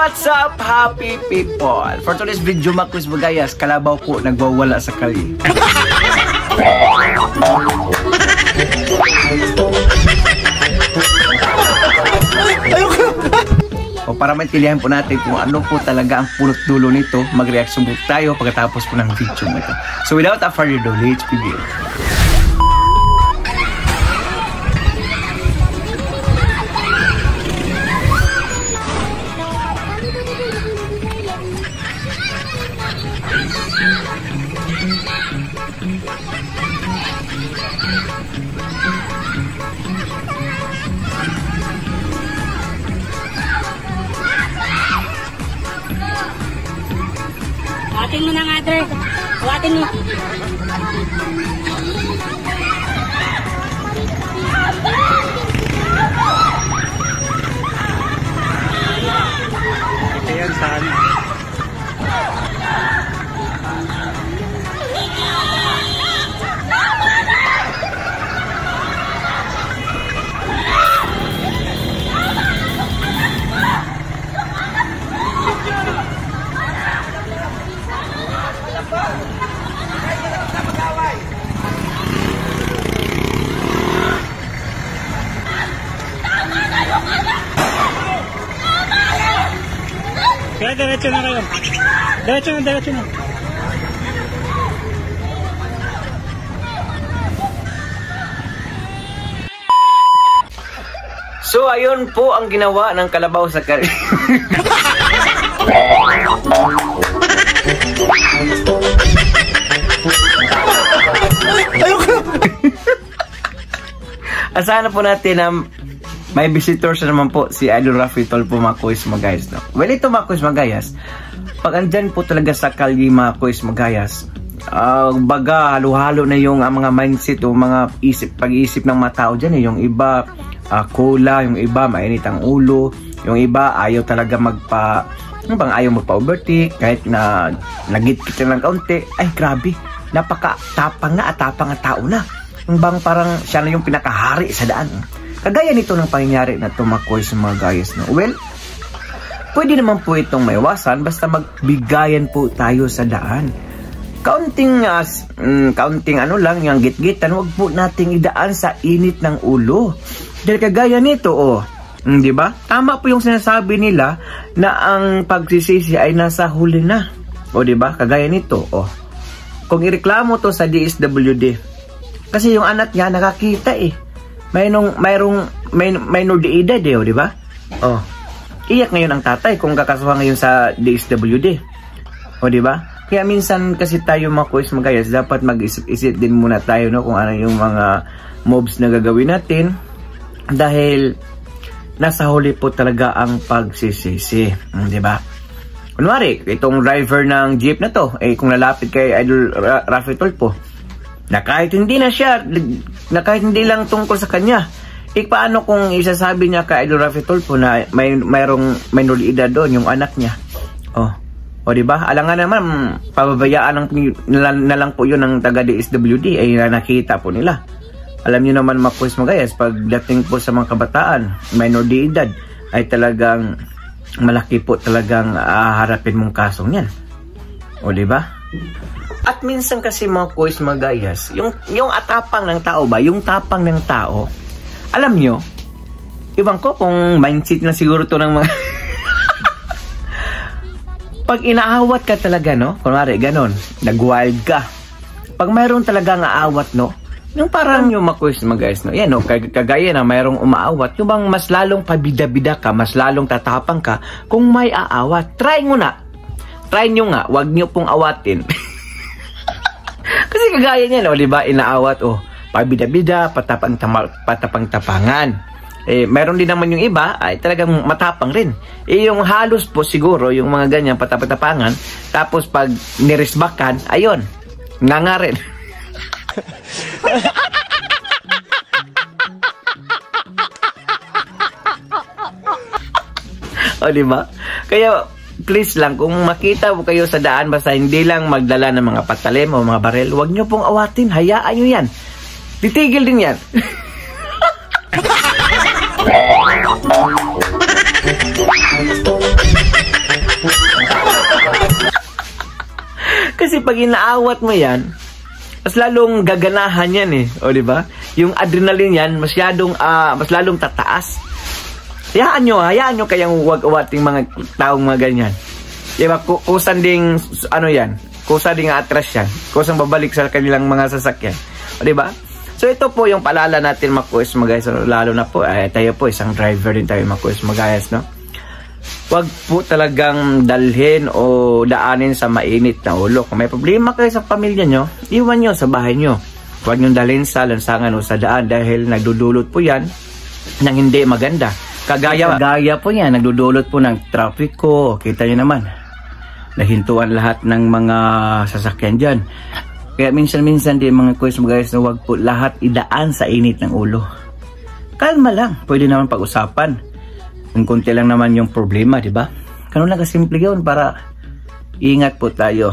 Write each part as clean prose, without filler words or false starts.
what's up, happy people? For today's video, Makoys Bagayas, kalabaw po nagwawala sa kali. O para maintindihan po natin kung ano po talaga ang pulot dulo nito, mag-reaction po tayo pagkatapos po ng video nito. So without a further ado, let's begin. Hawatin mo na nga, Dre. Hawatin mo. Ito yan, saan? Kaya diretso na kayo. Diretso na. So ayun po ang ginawa ng kalabaw sa kali. Asahan po natin na may visitor siya naman po, si Idol Rafi Tulfo, Makoys Bagayas, no? Well, ito Makoys Bagayas, pag andyan po talaga sa kalye Makoys Bagayas, baga halo-halo na yung mga mindset o mga pag-iisip ng mga tao dyan. Yung iba cola, yung iba mainit ang ulo, yung iba ayaw talaga ayaw magpa-overtake, kahit na nagit-kit lang ng kaunti. Ay grabe, napaka-tapang na tao na. Yung bang parang siya na yung pinakahari sa daan. Kagaya nito ng pangyayari na Makoys Bagayas, no? Well, pwede naman po itong maiwasan basta magbigayan po tayo sa daan. Kaunting ano lang, yung git-gitan, wag po nating idaan sa init ng ulo. Dahil kagaya nito, di ba? Tama po yung sinasabi nila na ang pagsisisi ay nasa huli na. O di ba? Kagaya nito, kung ireklamo to sa DSWD, kasi yung anak niya nakakita minor de edad di ba? Iyak ngayon ang tatay kung kakasuhan ngayon sa DSWD. Di ba? Kaya minsan kasi tayo Makoys Bagayas, dapat mag-isip-isip din muna tayo, no, kung ano yung mga moves na gagawin natin. Dahil nasa huli po talaga ang pagsisisi. Di ba? Kunwari, itong driver ng jeep na to, kung lalapit kay Idol Rafi Tulfo, na kahit hindi lang tungkol sa kanya, paano kung isasabi niya kay Idol Rafi Tulfo na mayroong minor edad doon, yung anak niya? Diba? Alangan naman, pababayaan na lang po yun ng taga DSWD, nakita po nila. Alam niyo naman Makoys Bagayas, pagdating po sa mga kabataan, minor de edad, ay talagang malaki po talagang harapin mong kasong yan. Diba? At minsan kasi Makoys Bagayas, yung atapang ng tao ba, yung tapang ng tao, alam nyo, ibang ko kung mindset na siguro to ng mga pag inaawat ka talaga, no, kunwari ganon, nag-wild ka, pag mayroon talaga ng aawat, no, yung parang yung Makoys Bagayas, no, yan, no, kagaya na mayroong umaawat, yung bang mas lalong pabida-bida ka, mas lalong tatapang ka kung may aawat. Try nyo nga, wag nyo pong awatin. Kasi kagaya niya, no, diba, inaawat, pabida-bida, patapang-tapangan. Meron din naman yung iba, ay talagang matapang rin. Yung halos po siguro, yung mga ganyan, patapang-tapangan, tapos pag nirisbakan, ayun, nga rin. Diba? Kaya, please lang, kung makita po kayo sa daan, basta hindi lang magdala ng mga patalim o mga barel, huwag nyo pong awatin, hayaan nyo yan. Titigil din yan. Kasi pag inaawat mo yan, mas lalong gaganahan yan eh. O, di ba? Yung adrenaline yan, mas lalong tataas. Hayaan nyo kayang huwag-awating mga taong mga ganyan. Di ba? Kusan ding, yan? Kusa ding atras yan. Kusang babalik sa kanilang mga sasakyan. O, di ba? So, ito po yung paalala natin mga kuis mga guys. Lalo na po, tayo po, isang driver din tayo mga kuis mga guys, no? Huwag po talagang dalhin o daanin sa mainit na ulo. Kung may problema kayo sa pamilya nyo, iwan nyo sa bahay nyo. Huwag nyo dalhin sa lansangan o sa daan dahil nagdudulot po yan ng hindi maganda. Kagaya po yan, nagdudulot po ng trapiko. Kita nyo naman, nahintuan lahat ng mga sasakyan dyan. Kaya minsan-minsan din mga kuis mga guys, na huwag po lahat idaan sa init ng ulo. Kalma lang, pwede naman pag-usapan. Kung konti lang naman yung problema, di ba? Ganun lang kasimple yun para ingat po tayo.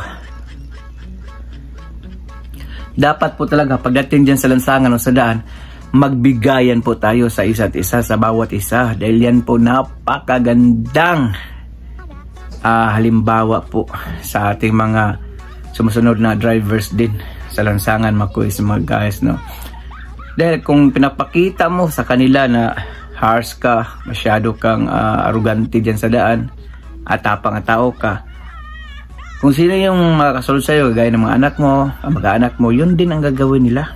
Dapat po talaga pagdating dyan sa lansangan o sa daan, magbigayan po tayo sa isa't isa, sa bawat isa. Dahil yan po napakagandang halimbawa po sa ating mga sumusunod na drivers din sa lansangan mga kuis mga guys, no? Dahil kung pinapakita mo sa kanila na harsh ka, masyado kang arugante dyan sa daan, at tapang at tao ka, kung sino yung makakasunod sa'yo, gaya ng mga anak mo, mag-anak mo, yun din ang gagawin nila.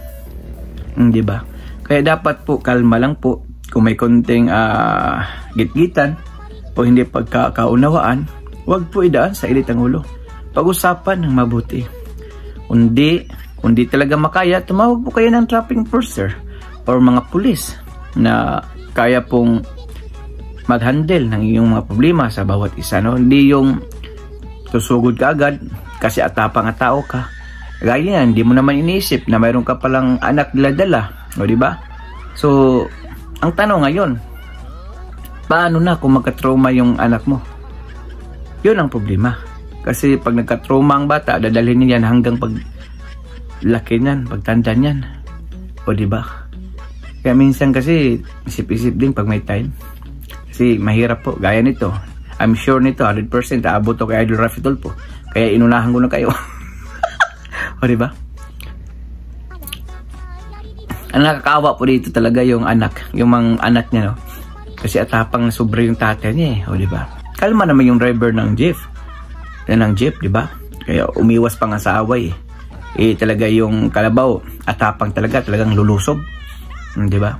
Di ba? Kaya dapat po, kalma lang po. Kung may konting gitgitan o hindi pagkakaunawaan, huwag po idaan sa init ang ulo. Pag-usapan ng mabuti. Kundi talaga makaya, tumawag po kayo ng traffic enforcer or mga pulis na kaya pong mag-handle ng iyong mga problema sa bawat isa, no? Hindi yung susugod ka agad kasi atapang at tao ka. Gaya yan, hindi mo naman iniisip na mayroon ka palang anak dala-dala, o di ba? So, ang tanong ngayon, paano na kung magka-trauma yung anak mo? Yun ang problema. Kasi pag nagka-trauma ang bata, dadalhin niya yan hanggang pag laki niyan, pagtanda niyan. O di ba? Kaya minsan kasi isip-isip din pag may time. Kasi mahirap po, gaya nito. I'm sure nito 100% aabot to kay Idol Rafi Tulfo. Kaya inunahan ko na kayo. O diba? Ang nakakaawa po dito talaga yung anak, yung mga anak niya, no? Kasi atapang sobre yung tatay niya eh. O diba? Kalma naman yung driver ng jeep. Ng jeep, diba? Kaya umiwas pa nga sa away eh. Talaga yung kalabaw, atapang talagang lulusob. Di ba?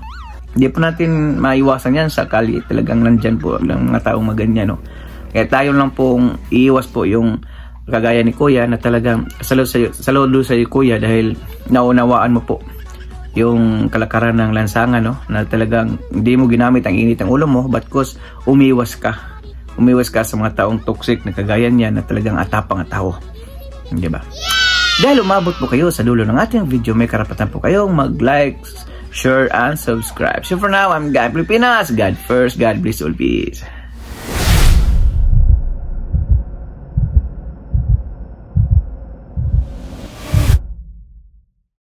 Hindi po natin maiwasan yan sa kali. Talagang nandyan po ng mga taong maganyan, no? Kaya tayo lang pong iiwas po yung kagaya ni Kuya na talagang saludo sa iyo Kuya dahil naunawaan mo po yung kalakaran ng lansangan, no? Na talagang hindi mo ginamit ang init ng ulo mo, but cause umiwas ka sa mga taong toxic na kagaya niya na talagang atapang at tao. Di ba? Dahil umabot po kayo sa dulo ng ating video, may karapatan po kayong mag-like, share, and subscribe. So for now, I'm God Pilipinas. God first, God bless all, peace.